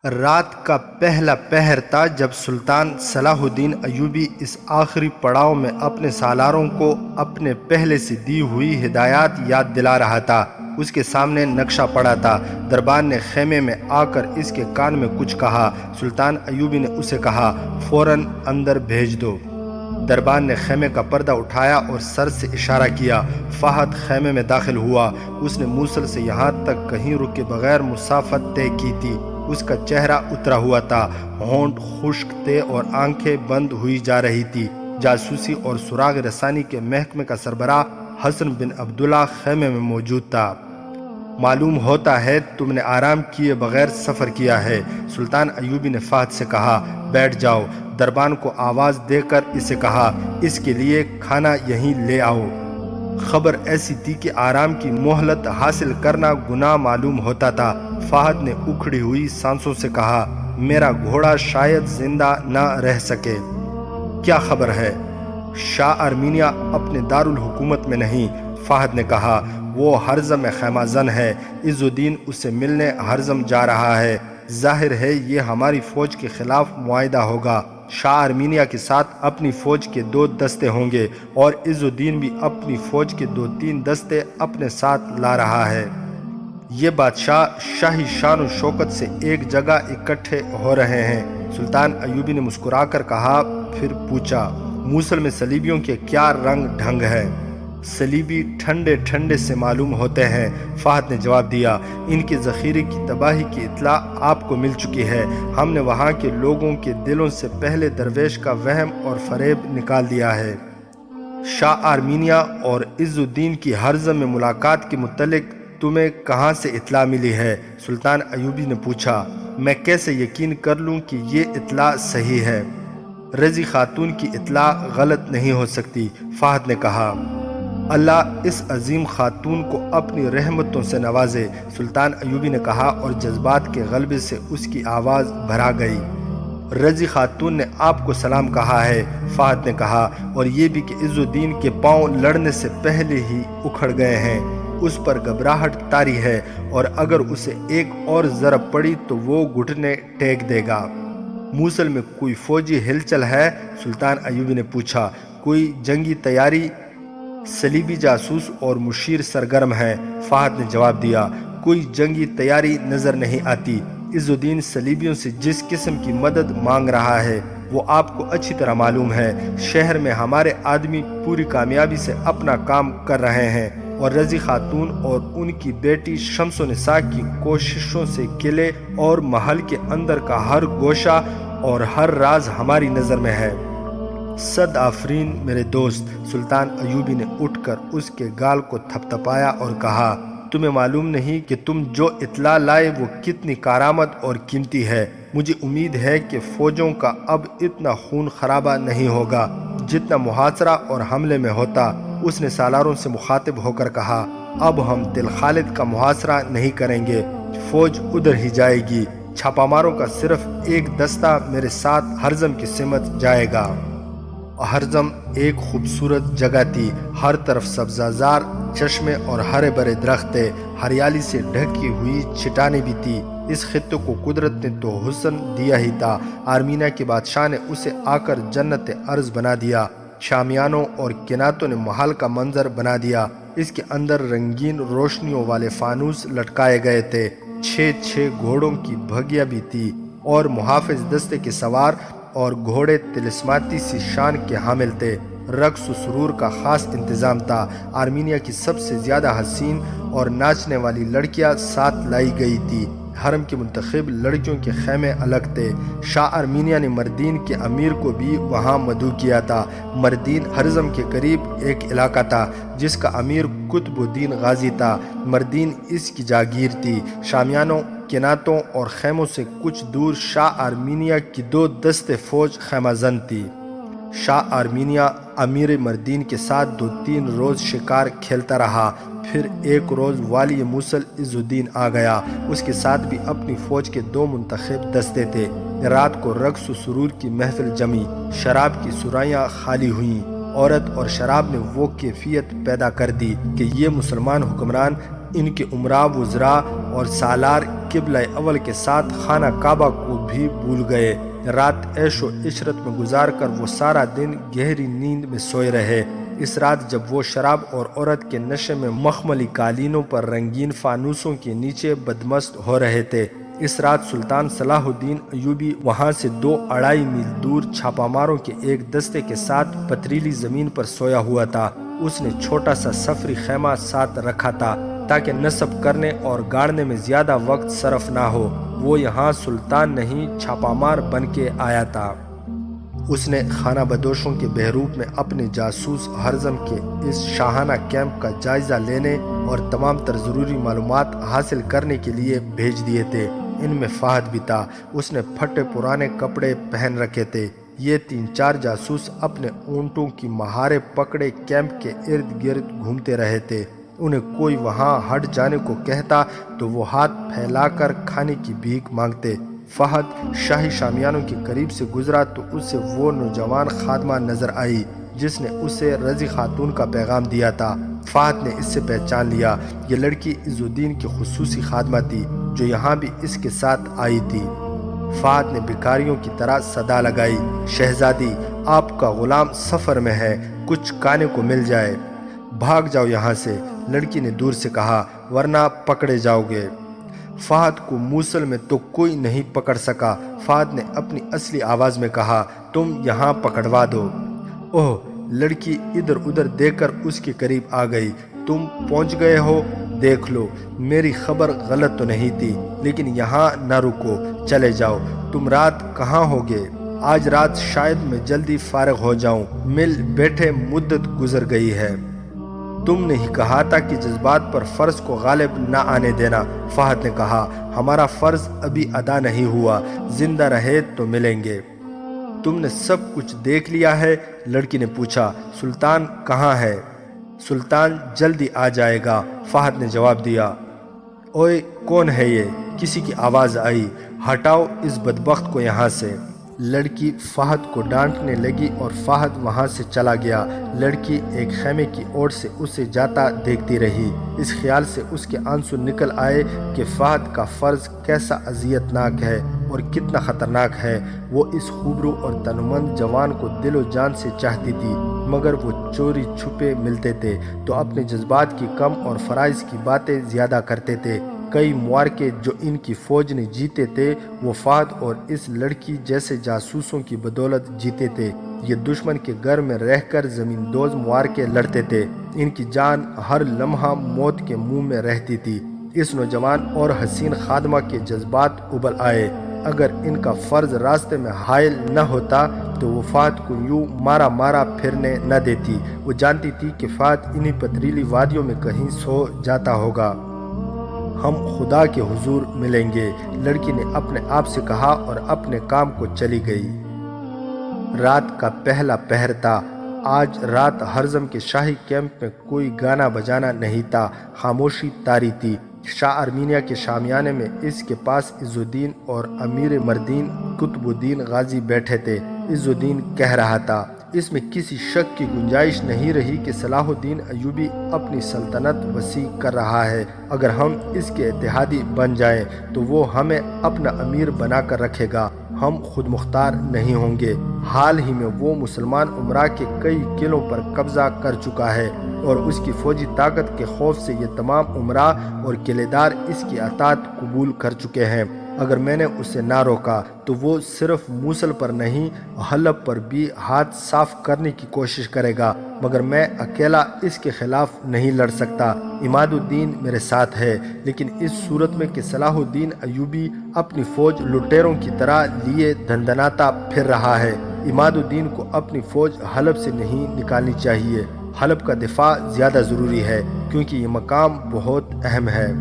رات کا پہلا پہر تھا جب سلطان صلاح الدین ایوبی اس آخری پڑاؤ میں اپنے سالاروں کو اپنے پہلے سے دی ہوئی ہدایات یاد دلا رہا تھا۔ اس کے سامنے نقشہ پڑا تھا۔ دربان نے خیمے میں آ کر اس کے کان میں کچھ کہا۔ سلطان ایوبی نے اسے کہا، فوراً اندر بھیج دو۔ دربان نے خیمے کا پردہ اٹھایا اور سر سے اشارہ کیا۔ فہد خیمے میں داخل ہوا۔ اس نے موصل سے یہاں تک کہیں رکے بغیر مسافت طے کی تھی۔ اس کا چہرہ اترا ہوا تھا، ہونٹ خشک تھے اور آنکھیں بند ہوئی جا رہی تھی۔ جاسوسی اور سراغ رسانی کے محکمے کا سربراہ حسن بن عبداللہ خیمے میں موجود تھا۔ معلوم ہوتا ہے تم نے آرام کیے بغیر سفر کیا ہے۔ سلطان ایوبی نے فہد سے کہا، بیٹھ جاؤ۔ دربان کو آواز دے کر اسے کہا، اس کے لیے کھانا یہیں لے آؤ۔ خبر ایسی تھی کہ آرام کی مہلت حاصل کرنا گناہ معلوم ہوتا تھا۔ فہد نے اکھڑی ہوئی سانسوں سے کہا، میرا گھوڑا شاید زندہ نہ رہ سکے۔ کیا خبر ہے؟ شاہ ارمینیہ اپنے دارالحکومت میں نہیں، فہد نے کہا، وہ ہرزم میں خیمہ زن ہے۔ عز الدین اسے ملنے ہرزم جا رہا ہے۔ ظاہر ہے یہ ہماری فوج کے خلاف معاہدہ ہوگا۔ شاہ ارمینیہ کے ساتھ اپنی فوج کے 2 دستے ہوں گے اور عز الدین بھی اپنی فوج کے 2-3 دستے اپنے ساتھ لا رہا ہے۔ یہ بادشاہ شاہی شان و شوکت سے ایک جگہ اکٹھے ہو رہے ہیں۔ سلطان ایوبی نے مسکرا کر کہا، پھر پوچھا، موصل میں صلیبیوں کے کیا رنگ ڈھنگ ہے؟ صلیبی ٹھنڈے ٹھنڈے سے معلوم ہوتے ہیں، فہد نے جواب دیا۔ ان کے ذخیرے کی تباہی کی اطلاع آپ کو مل چکی ہے۔ ہم نے وہاں کے لوگوں کے دلوں سے پہلے درویش کا وہم اور فریب نکال دیا ہے۔ شاہ ارمینیہ اور عز الدین کی ہرزم میں ملاقات کے متعلق تمہیں کہاں سے اطلاع ملی ہے؟ سلطان ایوبی نے پوچھا۔ میں کیسے یقین کر لوں کہ یہ اطلاع صحیح ہے؟ رضی خاتون کی اطلاع غلط نہیں ہو سکتی، فہد نے کہا۔ اللہ اس عظیم خاتون کو اپنی رحمتوں سے نوازے، سلطان ایوبی نے کہا اور جذبات کے غلبے سے اس کی آواز بھرا گئی۔ رضی خاتون نے آپ کو سلام کہا ہے، فہد نے کہا، اور یہ بھی کہ عز الدین کے پاؤں لڑنے سے پہلے ہی اکھڑ گئے ہیں۔ اس پر گھبراہٹ طاری ہے اور اگر اسے ایک اور ضرب پڑی تو وہ گھٹنے ٹیک دے گا۔ موصل میں کوئی فوجی ہلچل ہے؟ سلطان ایوبی نے پوچھا۔ کوئی جنگی تیاری؟ صلیبی جاسوس اور مشیر سرگرم ہیں، فہد نے جواب دیا۔ کوئی جنگی تیاری نظر نہیں آتی۔ عز الدین صلیبیوں سے جس قسم کی مدد مانگ رہا ہے وہ آپ کو اچھی طرح معلوم ہے۔ شہر میں ہمارے آدمی پوری کامیابی سے اپنا کام کر رہے ہیں اور رضی خاتون اور ان کی بیٹی شمس و نساء کی کوششوں سے قلعے اور محل کے اندر کا ہر گوشہ اور ہر راز ہماری نظر میں ہے۔ صد آفرین میرے دوست، سلطان ایوبی نے اٹھ کر اس کے گال کو تھپتھپایا اور کہا، تمہیں معلوم نہیں کہ تم جو اطلاع لائے وہ کتنی کارآمد اور قیمتی ہے۔ مجھے امید ہے کہ فوجوں کا اب اتنا خون خرابہ نہیں ہوگا جتنا محاصرہ اور حملے میں ہوتا۔ اس نے سالاروں سے مخاطب ہو کر کہا، اب ہم تل خالد کا محاصرہ نہیں کریں گے، فوج ادھر ہی جائے گی۔ چھاپا ماروں کا صرف ایک دستہ میرے ساتھ ہرزم کی سمت جائے گا۔ ہرزم ایک خوبصورت جگہ تھی، ہر طرف سبزہ زار چشمے اور ہرے بھرے درخت تھے، ہریالی سے ڈھکی ہوئی چٹانیں بھی تھی۔ اس خطے کو قدرت نے تو حسن دیا ہی تھا، آرمینیہ کے بادشاہ نے اسے آ کر جنت ارض بنا دیا۔ شامیانوں اور کناتوں نے محل کا منظر بنا دیا۔ اس کے اندر رنگین روشنیوں والے فانوس لٹکائے گئے تھے، 6 گھوڑوں کی بھگیاں بھی تھی اور محافظ دستے کے سوار اور گھوڑے طلسماتی سی شان کے حامل تھے۔ رقص و سرور کا خاص انتظام تھا۔ آرمینیہ کی سب سے زیادہ حسین اور ناچنے والی لڑکیاں ساتھ لائی گئی تھی۔ حرم کے منتخب لڑکیوں کے خیمے الگ تھے۔ شاہ ارمینیہ نے مردین کے امیر کو بھی وہاں مدعو کیا تھا۔ مردین ہرزم کے قریب ایک علاقہ تھا جس کا امیر قطب الدین غازی تھا۔ مردین اس کی جاگیر تھی۔ شامیانوں، کناتوں اور خیموں سے کچھ دور شاہ ارمینیہ کی 2 دستے فوج خیمہ زن تھی۔ شاہ ارمینیہ امیر مردین کے ساتھ 2-3 روز شکار کھیلتا رہا، پھر ایک روز والی موصل عز الدین آ گیا۔ اس کے ساتھ بھی اپنی فوج کے 2 منتخب دستے تھے۔ رات کو رقص و سرور کی محفل جمی، شراب کی سرائیاں خالی ہوئیں۔ عورت اور شراب نے وہ کیفیت پیدا کر دی کہ یہ مسلمان حکمران، ان کے امراء وزراء اور سالار قبلہ اول کے ساتھ خانہ کعبہ کو بھی بھول گئے۔ رات عیش و عشرت میں گزار کر وہ سارا دن گہری نیند میں سوئے رہے۔ اس رات جب وہ شراب اور عورت کے نشے میں مخملی قالینوں پر رنگین فانوسوں کے نیچے بدمست ہو رہے تھے، اس رات سلطان صلاح الدین ایوبی وہاں سے 2-2.5 میل دور چھاپا ماروں کے ایک دستے کے ساتھ پتریلی زمین پر سویا ہوا تھا۔ اس نے چھوٹا سا سفری خیمہ ساتھ رکھا تھا تاکہ نصب کرنے اور گاڑنے میں زیادہ وقت صرف نہ ہو۔ وہ یہاں سلطان نہیں چھاپا مار بن کے آیا تھا۔ اس نے خانہ بدوشوں کے بحروب میں اپنے جاسوس ہرزم کے اس شاہانہ کیمپ کا جائزہ لینے اور تمام تر ضروری معلومات حاصل کرنے کے لیے بھیج دیے تھے۔ ان میں فہد بھی تھا۔ اس نے پھٹے پرانے کپڑے پہن رکھے تھے۔ یہ 3-4 جاسوس اپنے اونٹوں کی مہاریں پکڑے کیمپ کے ارد گرد گھومتے رہے تھے۔ انہیں کوئی وہاں ہٹ جانے کو کہتا تو وہ ہاتھ پھیلا کر کھانے کی بھیک مانگتے۔ فہد شاہی شامیانوں کے قریب سے گزرا تو اسے وہ نوجوان خادمہ نظر آئی جس نے اسے رضی خاتون کا پیغام دیا تھا۔ فہد نے اس سے پہچان لیا، یہ لڑکی عز الدین کی خصوصی خادمہ تھی جو یہاں بھی اس کے ساتھ آئی تھی۔ فہد نے بھکاریوں کی طرح صدا لگائی، شہزادی آپ کا غلام سفر میں ہے، کچھ کھانے کو مل جائے۔ بھاگ جاؤ یہاں سے، لڑکی نے دور سے کہا، ورنہ پکڑے جاؤ گے۔ فہد کو موصل میں تو کوئی نہیں پکڑ سکا۔ فہد نے اپنی اصلی آواز میں کہا، تم یہاں پکڑوا دو۔ اوہ، لڑکی ادھر ادھر دیکھ کر اس کے قریب آ گئی۔ تم پہنچ گئے ہو، دیکھ لو میری خبر غلط تو نہیں تھی، لیکن یہاں نہ رکو، چلے جاؤ۔ تم رات کہاں ہوگے؟ آج رات شاید میں جلدی فارغ ہو جاؤں، مل بیٹھے مدت گزر گئی ہے۔ تم نے ہی کہا تھا کہ جذبات پر فرض کو غالب نہ آنے دینا۔ فہد نے کہا، ہمارا فرض ابھی ادا نہیں ہوا، زندہ رہے تو ملیں گے۔ تم نے سب کچھ دیکھ لیا ہے؟ لڑکی نے پوچھا۔ سلطان کہاں ہے؟ سلطان جلدی آ جائے گا، فہد نے جواب دیا۔ اوئے کون ہے یہ؟ کسی کی آواز آئی۔ ہٹاؤ اس بدبخت کو یہاں سے۔ لڑکی فہد کو ڈانٹنے لگی اور فہد وہاں سے چلا گیا۔ لڑکی ایک خیمے کی اوٹ سے اسے جاتا دیکھتی رہی۔ اس خیال سے اس کے آنسو نکل آئے کہ فہد کا فرض کیسا اذیت ناک ہے اور کتنا خطرناک ہے۔ وہ اس خوبرو اور تنمند جوان کو دل و جان سے چاہتی تھی، مگر وہ چوری چھپے ملتے تھے تو اپنے جذبات کی کم اور فرائض کی باتیں زیادہ کرتے تھے۔ کئی معرکے جو ان کی فوج نے جیتے تھے وہ فہد اور اس لڑکی جیسے جاسوسوں کی بدولت جیتے تھے۔ یہ دشمن کے گھر میں رہ کر زمین دوز معرکے لڑتے تھے۔ ان کی جان ہر لمحہ موت کے منہ میں رہتی تھی۔ اس نوجوان اور حسین خادمہ کے جذبات ابل آئے۔ اگر ان کا فرض راستے میں حائل نہ ہوتا تو وہ فہد کو یوں مارا پھرنے نہ دیتی۔ وہ جانتی تھی کہ فہد انہی پتریلی وادیوں میں کہیں سو جاتا ہوگا۔ ہم خدا کے حضور ملیں گے، لڑکی نے اپنے آپ سے کہا اور اپنے کام کو چلی گئی۔ رات کا پہلا پہر تھا۔ آج رات ہرزم کے شاہی کیمپ میں کوئی گانا بجانا نہیں تھا، خاموشی طاری تھی۔ شاہ ارمینیہ کے شامیانے میں اس کے پاس عز الدین اور امیر مردین قطب الدین غازی بیٹھے تھے۔ عز الدین کہہ رہا تھا، اس میں کسی شک کی گنجائش نہیں رہی کہ صلاح الدین ایوبی اپنی سلطنت وسیع کر رہا ہے۔ اگر ہم اس کے اتحادی بن جائیں تو وہ ہمیں اپنا امیر بنا کر رکھے گا، ہم خود مختار نہیں ہوں گے۔ حال ہی میں وہ مسلمان امراء کے کئی قلعوں پر قبضہ کر چکا ہے اور اس کی فوجی طاقت کے خوف سے یہ تمام امراء اور قلعے دار اس کی اطاعت قبول کر چکے ہیں۔ اگر میں نے اسے نہ روکا تو وہ صرف موصل پر نہیں حلب پر بھی ہاتھ صاف کرنے کی کوشش کرے گا، مگر میں اکیلا اس کے خلاف نہیں لڑ سکتا۔ عماد الدین میرے ساتھ ہے، لیکن اس صورت میں کہ صلاح الدین ایوبی اپنی فوج لٹیروں کی طرح لیے دھندناتا پھر رہا ہے۔ عماد الدین کو اپنی فوج حلب سے نہیں نکالنی چاہیے۔ حلب کا دفاع زیادہ ضروری ہے کیونکہ یہ مقام بہت اہم ہے۔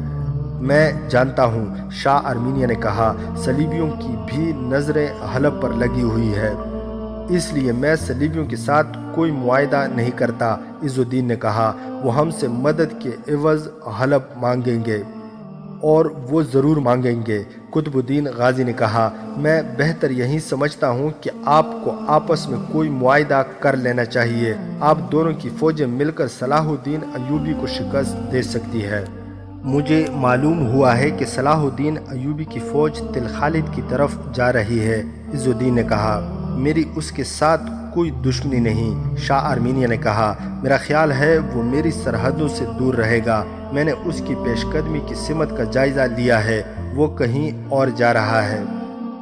میں جانتا ہوں، شاہ ارمینیہ نے کہا، صلیبیوں کی بھی نظریں حلب پر لگی ہوئی ہے، اس لیے میں صلیبیوں کے ساتھ کوئی معاہدہ نہیں کرتا۔ عز الدین نے کہا، وہ ہم سے مدد کے عوض حلب مانگیں گے اور وہ ضرور مانگیں گے۔ قطب الدین غازی نے کہا، میں بہتر یہی سمجھتا ہوں کہ آپ کو آپس میں کوئی معاہدہ کر لینا چاہیے۔ آپ دونوں کی فوجیں مل کر صلاح الدین ایوبی کو شکست دے سکتی ہے۔ مجھے معلوم ہوا ہے کہ صلاح الدین ایوبی کی فوج تل خالد کی طرف جا رہی ہے۔ عز الدین نے کہا، میری اس کے ساتھ کوئی دشمنی نہیں۔ شاہ آرمینیہ نے کہا، میرا خیال ہے وہ میری سرحدوں سے دور رہے گا۔ میں نے اس کی پیش قدمی کی سمت کا جائزہ لیا ہے، وہ کہیں اور جا رہا ہے۔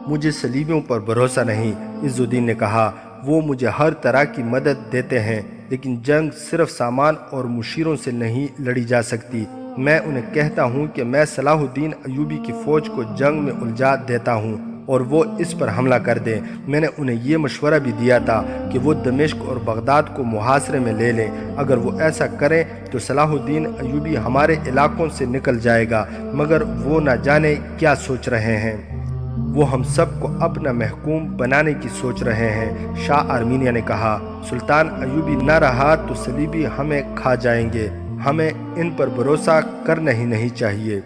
مجھے صلیبیوں پر بھروسہ نہیں۔ عز الدین نے کہا، وہ مجھے ہر طرح کی مدد دیتے ہیں، لیکن جنگ صرف سامان اور مشیروں سے نہیں لڑی جا سکتی۔ میں انہیں کہتا ہوں کہ میں صلاح الدین ایوبی کی فوج کو جنگ میں الجھا دیتا ہوں اور وہ اس پر حملہ کر دیں۔ میں نے انہیں یہ مشورہ بھی دیا تھا کہ وہ دمشق اور بغداد کو محاصرے میں لے لیں۔ اگر وہ ایسا کریں تو صلاح الدین ایوبی ہمارے علاقوں سے نکل جائے گا، مگر وہ نہ جانے کیا سوچ رہے ہیں۔ وہ ہم سب کو اپنا محکوم بنانے کی سوچ رہے ہیں۔ شاہ آرمینیہ نے کہا، سلطان ایوبی نہ رہا تو صلیبی ہمیں کھا جائیں گے۔ ہمیں ان پر بھروسہ کرنا ہی نہیں چاہیے۔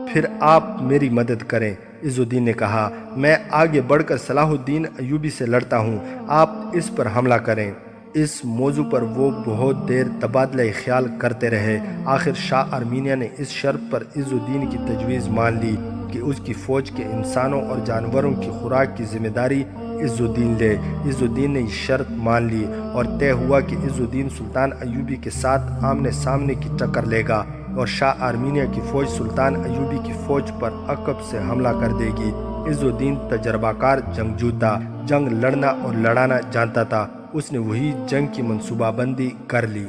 پھر آپ میری مدد کریں۔ عز الدین نے کہا، میں آگے بڑھ کر صلاح الدین ایوبی سے لڑتا ہوں، آپ اس پر حملہ کریں۔ اس موضوع پر وہ بہت دیر تبادلہ خیال کرتے رہے۔ آخر شاہ آرمینیہ نے اس شرط پر عز الدین کی تجویز مان لی کہ اس کی فوج کے انسانوں اور جانوروں کی خوراک کی ذمہ داری عز الدین لے۔ عز الدین نے یہ شرط مان لی اور طے ہوا کہ عز الدین سلطان ایوبی کے ساتھ آمنے سامنے کی ٹکر لے گا اور شاہ آرمینیہ کی فوج سلطان ایوبی کی فوج پر عقب سے حملہ کر دے گی۔ عز الدین تجربہ کار جنگجو تھا، جنگ لڑنا اور لڑانا جانتا تھا۔ اس نے وہی جنگ کی منصوبہ بندی کر لی۔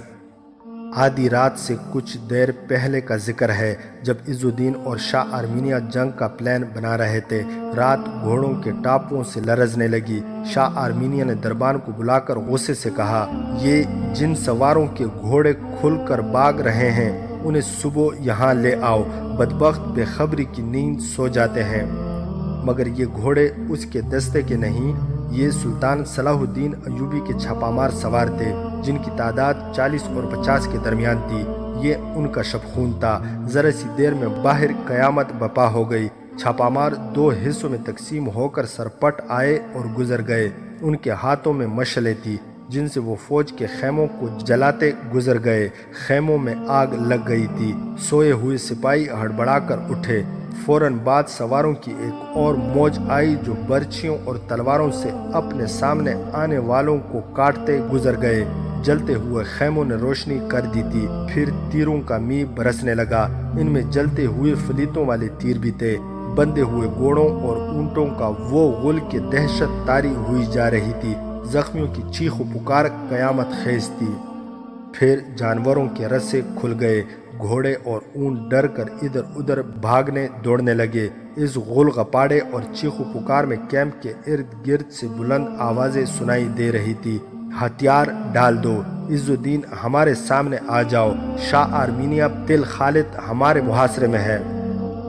آدھی رات سے کچھ دیر پہلے کا ذکر ہے، جب عز الدین اور شاہ آرمینیہ جنگ کا پلان بنا رہے تھے۔ رات گھوڑوں کے ٹاپوں سے لرزنے لگی۔ شاہ آرمینیہ نے دربان کو بلا کر غصے سے کہا، یہ جن سواروں کے گھوڑے کھل کر بھاگ رہے ہیں انہیں صبح یہاں لے آؤ۔ بدبخت بے خبری کی نیند سو جاتے ہیں۔ مگر یہ گھوڑے اس کے دستے کے نہیں، یہ سلطان صلاح الدین ایوبی کے چھاپا مار سوار تھے، جن کی تعداد 40 اور 50 کے درمیان تھی۔ یہ ان کا شبخون تھا۔ ذرا سی دیر میں باہر قیامت برپا ہو گئی۔ چھاپا مار 2 حصوں میں تقسیم ہو کر سرپٹ آئے اور گزر گئے۔ ان کے ہاتھوں میں مشعلیں تھیں جن سے وہ فوج کے خیموں کو جلاتے گزر گئے۔ خیموں میں آگ لگ گئی تھی۔ سوئے ہوئے سپاہی ہڑبڑا کر اٹھے۔ فوراً بعد سواروں کی ایک اور موج آئی جو برچھیوں اور تلواروں سے اپنے سامنے آنے والوں کو کاٹتے گزر گئے۔ جلتے ہوئے خیموں نے روشنی کر دی تھی۔ پھر تیروں کا می برسنے لگا۔ ان میں جلتے ہوئے فلیتوں والے تیر بھی تھے۔ بندے ہوئے گھوڑوں اور اونٹوں کا وہ غل کے دہشت طاری ہوئی جا رہی تھی۔ زخمیوں کی چیخ و پکار قیامت خیز تھی۔ پھر جانوروں کے رسے کھل گئے۔ گھوڑے اور اونٹ ڈر کر ادھر ادھر بھاگنے دوڑنے لگے۔ اس غل غپاڑے اور چیخ و پکار میں کیمپ کے ارد گرد سے بلند آوازیں سنائی دے رہی تھی، ہتھیار ڈال دو، عز الدین ہمارے سامنے آ جاؤ، شاہ آرمینیہ تل خالد ہمارے محاصرے میں ہے۔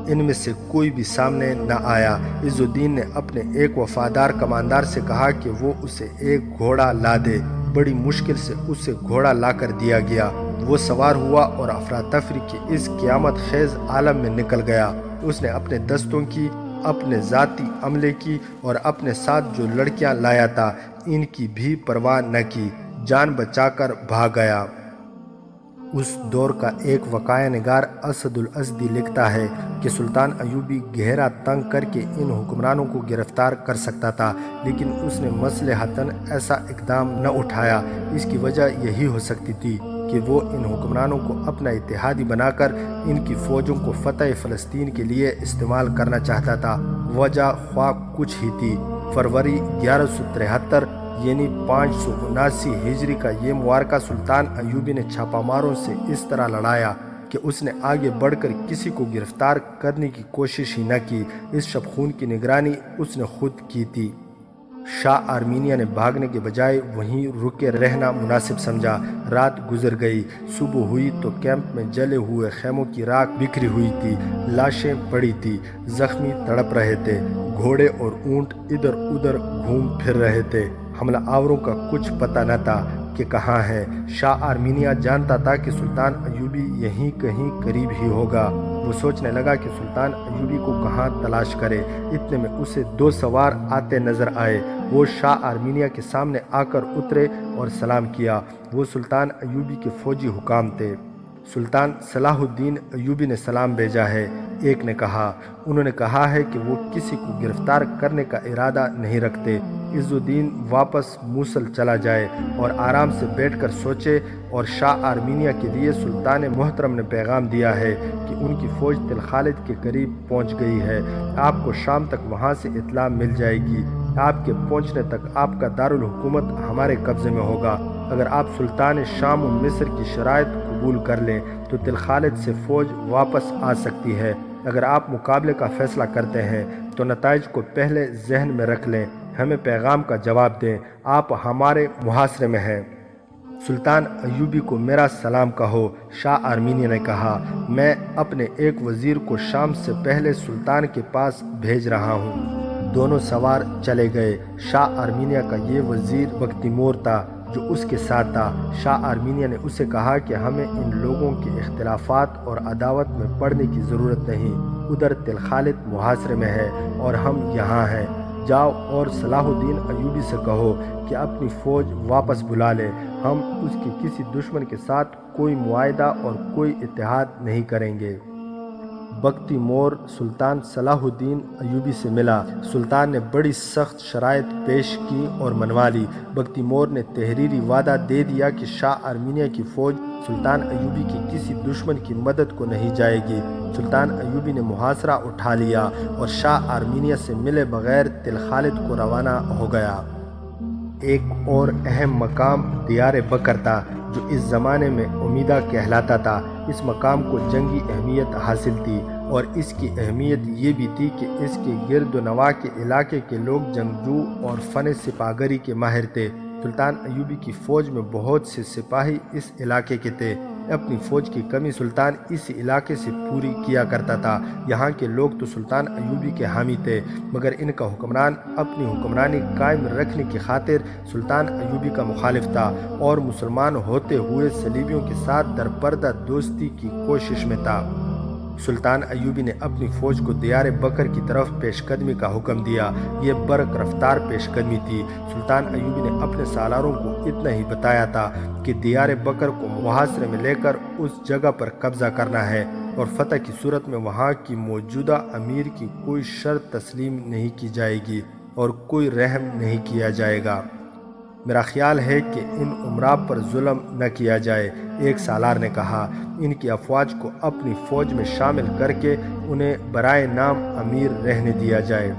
ان میں سے کوئی بھی سامنے نہ آیا۔ عز الدین نے اپنے ایک وفادار کماندار سے کہا کہ وہ اسے ایک گھوڑا لا دے۔ بڑی مشکل سے اسے گھوڑا لا کر دیا گیا۔ وہ سوار ہوا اور افراتفری کے اس قیامت خیز عالم میں نکل گیا۔ اس نے اپنے دستوں کی، اپنے ذاتی عملے کی اور اپنے ساتھ جو لڑکیاں لایا تھا ان کی بھی پرواہ نہ کی، جان بچا کر بھاگ گیا۔ اس دور کا ایک وقایہ نگار اسد الازدی لکھتا ہے کہ سلطان ایوبی گہرا تنگ کر کے ان حکمرانوں کو گرفتار کر سکتا تھا، لیکن اس نے مصلحتاً ایسا اقدام نہ اٹھایا۔ اس کی وجہ یہی ہو سکتی تھی کہ وہ ان حکمرانوں کو اپنا اتحادی بنا کر ان کی فوجوں کو فتح فلسطین کے لیے استعمال کرنا چاہتا تھا۔ وجہ خواہ کچھ ہی تھی۔ فروری 1173 یعنی 579 ہجری کا یہ معرکہ سلطان ایوبی نے چھاپا ماروں سے اس طرح لڑایا کہ اس نے آگے بڑھ کر کسی کو گرفتار کرنے کی کوشش ہی نہ کی۔ اس شبخون کی نگرانی اس نے خود کی تھی۔ شاہ آرمینیہ نے بھاگنے کے بجائے وہیں رکے رہنا مناسب سمجھا۔ رات گزر گئی۔ صبح ہوئی تو کیمپ میں جلے ہوئے خیموں کی راکھ بکھری ہوئی تھی، لاشیں پڑی تھی، زخمی تڑپ رہے تھے، گھوڑے اور اونٹ ادھر ادھر گھوم پھر رہے تھے۔ حملہ آوروں کا کچھ پتہ نہ تھا کہ کہاں ہے۔ شاہ آرمینیہ جانتا تھا کہ سلطان ایوبی یہیں کہیں قریب ہی ہوگا۔ وہ سوچنے لگا کہ سلطان ایوبی کو کہاں تلاش کرے۔ اتنے میں اسے 2 سوار آتے نظر آئے۔ وہ شاہ آرمینیہ کے سامنے آ کر اترے اور سلام کیا۔ وہ سلطان ایوبی کے فوجی حکام تھے۔ سلطان صلاح الدین ایوبی نے سلام بھیجا ہے۔ ایک نے کہا، انہوں نے کہا ہے کہ وہ کسی کو گرفتار کرنے کا ارادہ نہیں رکھتے۔ عز الدین واپس موصل چلا جائے اور آرام سے بیٹھ کر سوچے، اور شاہ آرمینیا کے لیے سلطان محترم نے پیغام دیا ہے کہ ان کی فوج تل خالد کے قریب پہنچ گئی ہے۔ آپ کو شام تک وہاں سے اطلاع مل جائے گی۔ آپ کے پہنچنے تک آپ کا دارالحکومت ہمارے قبضے میں ہوگا۔ اگر آپ سلطان شام و مصر کی شرائط قبول کر لیں تو تل خالد سے فوج واپس آ سکتی ہے۔ اگر آپ مقابلے کا فیصلہ کرتے ہیں تو نتائج کو پہلے ذہن میں رکھ لیں، ہمیں پیغام کا جواب دیں، آپ ہمارے محاصرے میں ہیں۔ سلطان ایوبی کو میرا سلام کہو، شاہ آرمینیا نے کہا۔ میں اپنے ایک وزیر کو شام سے پہلے سلطان کے پاس بھیج رہا ہوں۔ دونوں سوار چلے گئے۔ شاہ آرمینیا کا یہ وزیر بگتیمور تھا جو اس کے ساتھ تھا۔ شاہ آرمینیا نے اسے کہا کہ ہمیں ان لوگوں کے اختلافات اور عداوت میں پڑنے کی ضرورت نہیں۔ ادھر تل خالد محاصرے میں ہے اور ہم یہاں ہیں۔ جاؤ اور صلاح الدین ایوبی سے کہو کہ اپنی فوج واپس بلا لے۔ ہم اس کے کسی دشمن کے ساتھ کوئی معاہدہ اور کوئی اتحاد نہیں کریں گے۔ بگتیمور سلطان صلاح الدین ایوبی سے ملا۔ سلطان نے بڑی سخت شرائط پیش کی اور منوا لی۔ بگتیمور نے تحریری وعدہ دے دیا کہ شاہ آرمینیا کی فوج سلطان ایوبی کے کسی دشمن کی مدد کو نہیں جائے گی۔ سلطان ایوبی نے محاصرہ اٹھا لیا اور شاہ آرمینیا سے ملے بغیر تل خالد کو روانہ ہو گیا۔ ایک اور اہم مقام دیار بکر تھا جو اس زمانے میں امیدہ کہلاتا تھا۔ اس مقام کو جنگی اہمیت حاصل تھی، اور اس کی اہمیت یہ بھی تھی کہ اس کے گرد و نواح کے علاقے کے لوگ جنگجو اور فن سپاہ گری کے ماہر تھے۔ سلطان ایوبی کی فوج میں بہت سے سپاہی اس علاقے کے تھے۔ اپنی فوج کی کمی سلطان اس علاقے سے پوری کیا کرتا تھا۔ یہاں کے لوگ تو سلطان ایوبی کے حامی تھے، مگر ان کا حکمران اپنی حکمرانی قائم رکھنے کی خاطر سلطان ایوبی کا مخالف تھا، اور مسلمان ہوتے ہوئے صلیبیوں کے ساتھ درپردہ دوستی کی کوشش میں تھا۔ سلطان ایوبی نے اپنی فوج کو دیار بکر کی طرف پیش قدمی کا حکم دیا۔ یہ برق رفتار پیش قدمی تھی۔ سلطان ایوبی نے اپنے سالاروں کو اتنا ہی بتایا تھا کہ دیار بکر کو محاصرے میں لے کر اس جگہ پر قبضہ کرنا ہے، اور فتح کی صورت میں وہاں کی موجودہ امیر کی کوئی شرط تسلیم نہیں کی جائے گی اور کوئی رحم نہیں کیا جائے گا۔ میرا خیال ہے کہ ان امراء پر ظلم نہ کیا جائے، ایک سالار نے کہا۔ ان کی افواج کو اپنی فوج میں شامل کر کے انہیں برائے نام امیر رہنے دیا جائے۔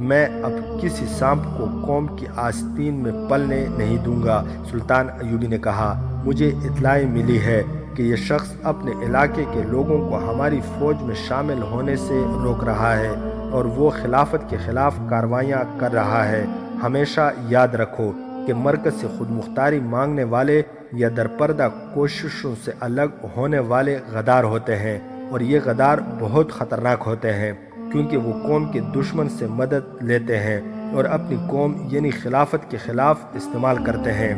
میں اب کسی سانپ کو قوم کی آستین میں پلنے نہیں دوں گا، سلطان ایوبی نے کہا۔ مجھے اطلاع ملی ہے کہ یہ شخص اپنے علاقے کے لوگوں کو ہماری فوج میں شامل ہونے سے روک رہا ہے، اور وہ خلافت کے خلاف کارروائیاں کر رہا ہے۔ ہمیشہ یاد رکھو کہ مرکز سے خود مختاری مانگنے والے یا درپردہ کوششوں سے الگ ہونے والے غدار ہوتے ہیں، اور یہ غدار بہت خطرناک ہوتے ہیں، کیونکہ وہ قوم کے دشمن سے مدد لیتے ہیں اور اپنی قوم یعنی خلافت کے خلاف استعمال کرتے ہیں۔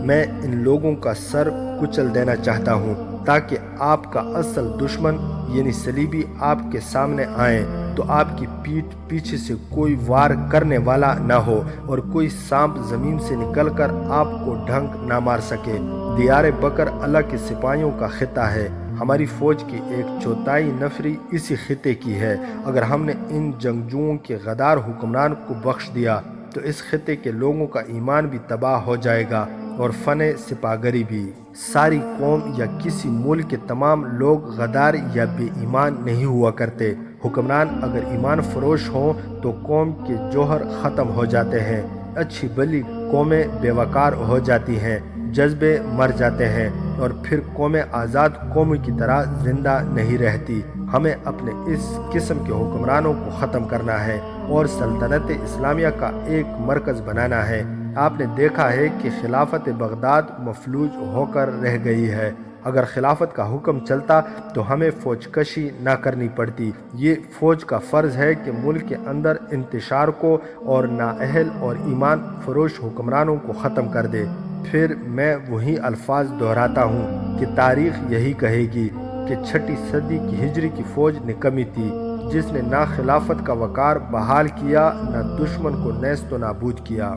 میں ان لوگوں کا سر کچل دینا چاہتا ہوں تاکہ آپ کا اصل دشمن یعنی صلیبی آپ کے سامنے آئیں تو آپ کی پیٹھ پیچھے سے کوئی وار کرنے والا نہ ہو، اور کوئی سانپ زمین سے نکل کر آپ کو ڈھنک نہ مار سکے۔ دیار بکر اللہ کے سپاہیوں کا خطہ ہے۔ ہماری فوج کی 1/4 نفری اسی خطے کی ہے۔ اگر ہم نے ان جنگجوؤں کے غدار حکمران کو بخش دیا تو اس خطے کے لوگوں کا ایمان بھی تباہ ہو جائے گا اور فن سپاہگری بھی۔ ساری قوم یا کسی ملک کے تمام لوگ غدار یا بے ایمان نہیں ہوا کرتے۔ حکمران اگر ایمان فروش ہوں تو قوم کے جوہر ختم ہو جاتے ہیں، اچھی بلی قومیں بے وقار ہو جاتی ہیں، جذبے مر جاتے ہیں، اور پھر قومیں آزاد قوم کی طرح زندہ نہیں رہتی۔ ہمیں اپنے اس قسم کے حکمرانوں کو ختم کرنا ہے اور سلطنت اسلامیہ کا ایک مرکز بنانا ہے۔ آپ نے دیکھا ہے کہ خلافت بغداد مفلوج ہو کر رہ گئی ہے۔ اگر خلافت کا حکم چلتا تو ہمیں فوج کشی نہ کرنی پڑتی۔ یہ فوج کا فرض ہے کہ ملک کے اندر انتشار کو اور نااہل اور ایمان فروش حکمرانوں کو ختم کر دے۔ پھر میں وہی الفاظ دہراتا ہوں کہ تاریخ یہی کہے گی کہ 6 صدی کی ہجری کی فوج نکمی تھی، جس نے نہ خلافت کا وقار بحال کیا، نہ دشمن کو نیست و نابود کیا۔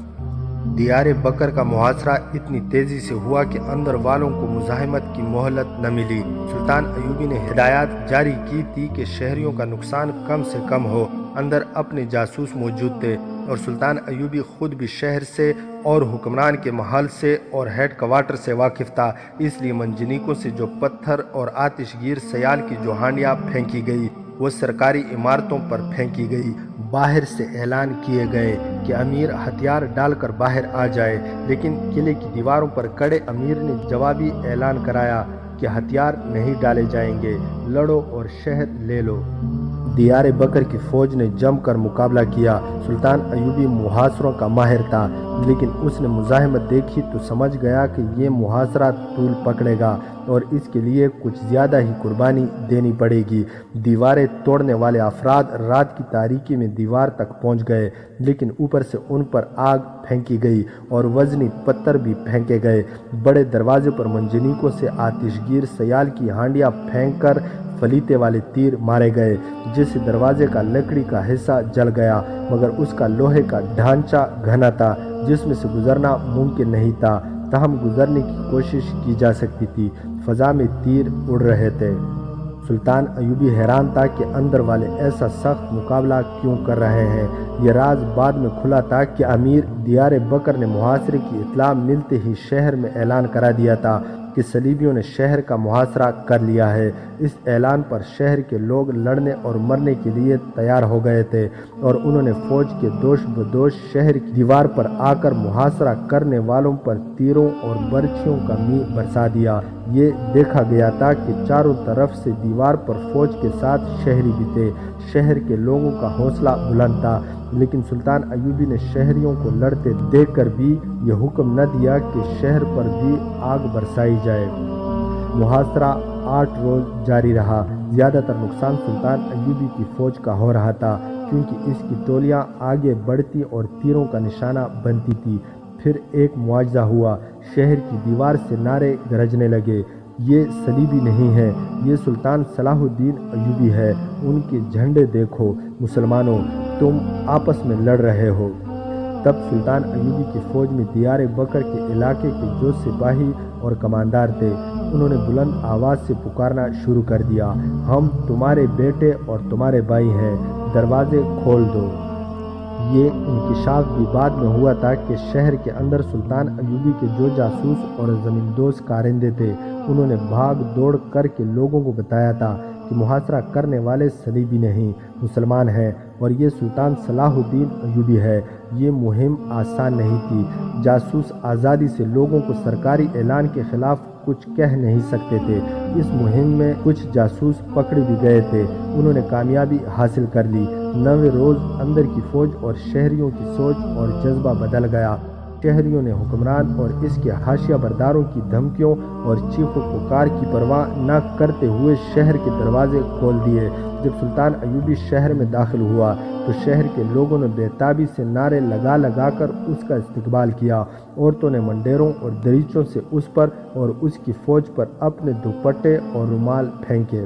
دیار بکر کا محاصرہ اتنی تیزی سے ہوا کہ اندر والوں کو مزاحمت کی مہلت نہ ملی۔ سلطان ایوبی نے ہدایات جاری کی تھی کہ شہریوں کا نقصان کم سے کم ہو۔ اندر اپنے جاسوس موجود تھے اور سلطان ایوبی خود بھی شہر سے اور حکمران کے محل سے اور ہیڈ کوارٹر سے واقف تھا، اس لیے منجنیقوں سے جو پتھر اور آتش گیر سیال کی جو ہانڈیاں پھینکی گئی وہ سرکاری عمارتوں پر پھینکی گئی۔ باہر سے اعلان کیے گئے کہ امیر ہتھیار ڈال کر باہر آ جائے، لیکن قلعے کی دیواروں پر کڑے امیر نے جوابی اعلان کرایا کہ ہتھیار نہیں ڈالے جائیں گے، لڑو اور شہر لے لو۔ دیار بکر کی فوج نے جم کر مقابلہ کیا۔ سلطان ایوبی محاصروں کا ماہر تھا، لیکن اس نے مزاحمت دیکھی تو سمجھ گیا کہ یہ محاصرہ طول پکڑے گا اور اس کے لیے کچھ زیادہ ہی قربانی دینی پڑے گی۔ دیواریں توڑنے والے افراد رات کی تاریکی میں دیوار تک پہنچ گئے، لیکن اوپر سے ان پر آگ پھینکی گئی اور وزنی پتھر بھی پھینکے گئے۔ بڑے دروازے پر منجنیقوں سے آتش گیر سیال کی ہانڈیاں پھینک کر فلیتے والے تیر مارے گئے، جس سے دروازے کا لکڑی کا حصہ جل گیا، مگر اس کا لوہے کا ڈھانچہ گھنا تھا جس میں سے گزرنا ممکن نہیں تھا، تاہم گزرنے کی کوشش کی جا سکتی تھی۔ فضا میں تیر اڑ رہے تھے۔ سلطان ایوبی حیران تھا کہ اندر والے ایسا سخت مقابلہ کیوں کر رہے ہیں۔ یہ راز بعد میں کھلا تھا کہ امیر دیار بکر نے محاصرے کی اطلاع ملتے ہی شہر میں اعلان کرا دیا تھا کہ صلیبیوں نے شہر کا محاصرہ کر لیا ہے۔ اس اعلان پر شہر کے لوگ لڑنے اور مرنے کے لیے تیار ہو گئے تھے اور انہوں نے فوج کے دوش بدوش شہر کی دیوار پر آ کر محاصرہ کرنے والوں پر تیروں اور برچھیوں کا می برسا دیا۔ یہ دیکھا گیا تھا کہ چاروں طرف سے دیوار پر فوج کے ساتھ شہری بھی تھے۔ شہر کے لوگوں کا حوصلہ بلند تھا، لیکن سلطان ایوبی نے شہریوں کو لڑتے دیکھ کر بھی یہ حکم نہ دیا کہ شہر پر بھی آگ برسائی جائے۔ محاصرہ 8 روز جاری رہا۔ زیادہ تر نقصان سلطان ایوبی کی فوج کا ہو رہا تھا، کیونکہ اس کی ٹولیاں آگے بڑھتی اور تیروں کا نشانہ بنتی تھی۔ پھر ایک معجزہ ہوا، شہر کی دیوار سے نعرے گرجنے لگے، یہ صلیبی نہیں ہے، یہ سلطان صلاح الدین ایوبی ہے، ان کے جھنڈے دیکھو، مسلمانوں تم آپس میں لڑ رہے ہو۔ تب سلطان ایوبی کی فوج میں دیار بکر کے علاقے کے جو سپاہی اور کماندار تھے، انہوں نے بلند آواز سے پکارنا شروع کر دیا، ہم تمہارے بیٹے اور تمہارے بھائی ہیں، دروازے کھول دو۔ یہ انکشاف بھی بعد میں ہوا تھا کہ شہر کے اندر سلطان ایوبی کے جو جاسوس اور زمیندوز کارندے تھے، انہوں نے بھاگ دوڑ کر کے لوگوں کو بتایا تھا کہ محاصرہ کرنے والے صلیبی نہیں، مسلمان ہیں اور یہ سلطان صلاح الدین ایوبی ہے۔ یہ مہم آسان نہیں تھی۔ جاسوس آزادی سے لوگوں کو سرکاری اعلان کے خلاف کچھ کہہ نہیں سکتے تھے۔ اس مہم میں کچھ جاسوس پکڑے بھی گئے تھے، انہوں نے کامیابی حاصل کر لی۔ 9ویں روز اندر کی فوج اور شہریوں کی سوچ اور جذبہ بدل گیا۔ شہریوں نے حکمران اور اس کے حاشیہ برداروں کی دھمکیوں اور چیخ و پکار کی پرواہ نہ کرتے ہوئے شہر کے دروازے کھول دیے۔ جب سلطان ایوبی شہر میں داخل ہوا تو شہر کے لوگوں نے بےتابی سے نعرے لگا لگا کر اس کا استقبال کیا۔ عورتوں نے منڈیروں اور دریچوں سے اس پر اور اس کی فوج پر اپنے دوپٹے اور رومال پھینکے۔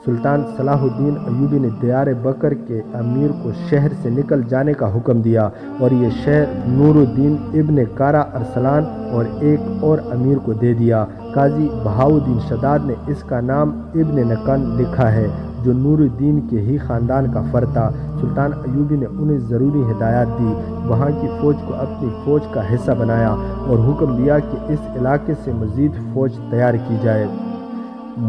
سلطان صلاح الدین ایوبی نے دیار بکر کے امیر کو شہر سے نکل جانے کا حکم دیا اور یہ شہر نور الدین ابن کارا ارسلان اور ایک اور امیر کو دے دیا۔ قاضی بہاؤالدین شداد نے اس کا نام ابن نکن لکھا ہے، جو نور الدین کے ہی خاندان کا فرد تھا۔ سلطان ایوبی نے انہیں ضروری ہدایات دی، وہاں کی فوج کو اپنی فوج کا حصہ بنایا اور حکم دیا کہ اس علاقے سے مزید فوج تیار کی جائے۔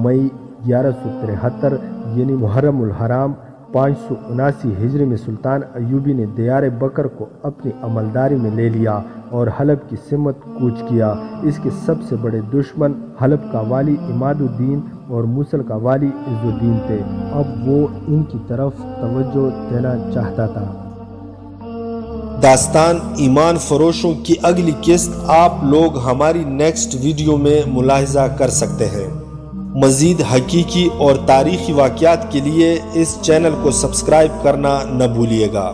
مئی 1173 یعنی محرم الحرام 579 ہجری میں سلطان ایوبی نے دیار بکر کو اپنی عملداری میں لے لیا اور حلب کی سمت کوچ کیا۔ اس کے سب سے بڑے دشمن حلب کا والی عماد الدین اور موصل کا والی عز الدین تھے۔ اب وہ ان کی طرف توجہ دینا چاہتا تھا۔ داستان ایمان فروشوں کی اگلی قسط آپ لوگ ہماری نیکسٹ ویڈیو میں ملاحظہ کر سکتے ہیں۔ مزید حقیقی اور تاریخی واقعات کے لیے اس چینل کو سبسکرائب کرنا نہ بھولیے گا۔